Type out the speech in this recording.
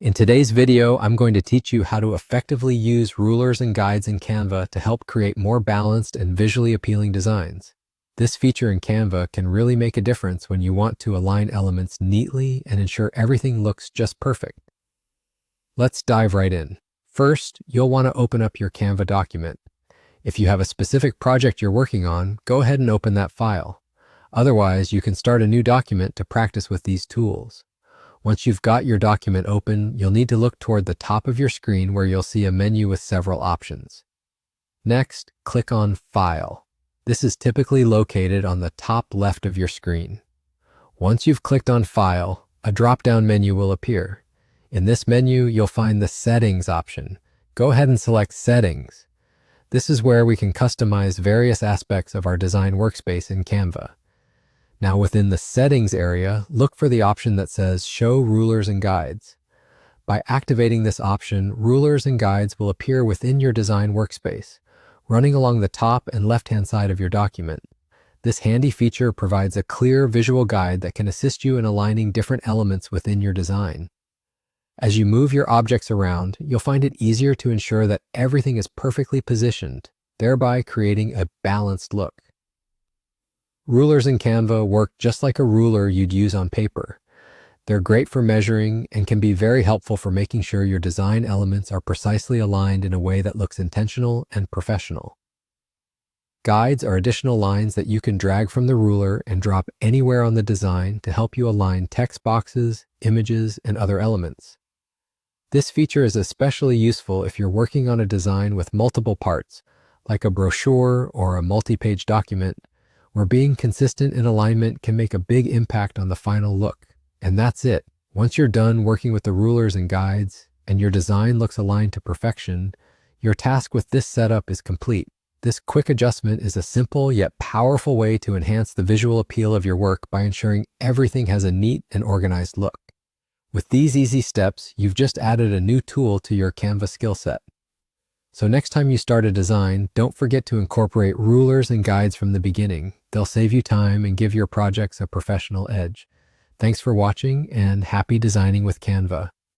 In today's video, I'm going to teach you how to effectively use rulers and guides in Canva to help create more balanced and visually appealing designs. This feature in Canva can really make a difference when you want to align elements neatly and ensure everything looks just perfect. Let's dive right in. First, you'll want to open up your Canva document. If you have a specific project you're working on, go ahead and open that file. Otherwise, you can start a new document to practice with these tools. Once you've got your document open, you'll need to look toward the top of your screen where you'll see a menu with several options. Next, click on File. This is typically located on the top left of your screen. Once you've clicked on File, a drop-down menu will appear. In this menu, you'll find the Settings option. Go ahead and select Settings. This is where we can customize various aspects of our design workspace in Canva. Now within the Settings area, look for the option that says Show Rulers and Guides. By activating this option, rulers and guides will appear within your design workspace, running along the top and left-hand side of your document. This handy feature provides a clear visual guide that can assist you in aligning different elements within your design. As you move your objects around, you'll find it easier to ensure that everything is perfectly positioned, thereby creating a balanced look. Rulers in Canva work just like a ruler you'd use on paper. They're great for measuring and can be very helpful for making sure your design elements are precisely aligned in a way that looks intentional and professional. Guides are additional lines that you can drag from the ruler and drop anywhere on the design to help you align text boxes, images, and other elements. This feature is especially useful if you're working on a design with multiple parts, like a brochure or a multi-page document, where being consistent in alignment can make a big impact on the final look. And that's it. Once you're done working with the rulers and guides, and your design looks aligned to perfection, your task with this setup is complete. This quick adjustment is a simple yet powerful way to enhance the visual appeal of your work by ensuring everything has a neat and organized look. With these easy steps, you've just added a new tool to your Canva skill set. So next time you start a design, don't forget to incorporate rulers and guides from the beginning. They'll save you time and give your projects a professional edge. Thanks for watching and happy designing with Canva.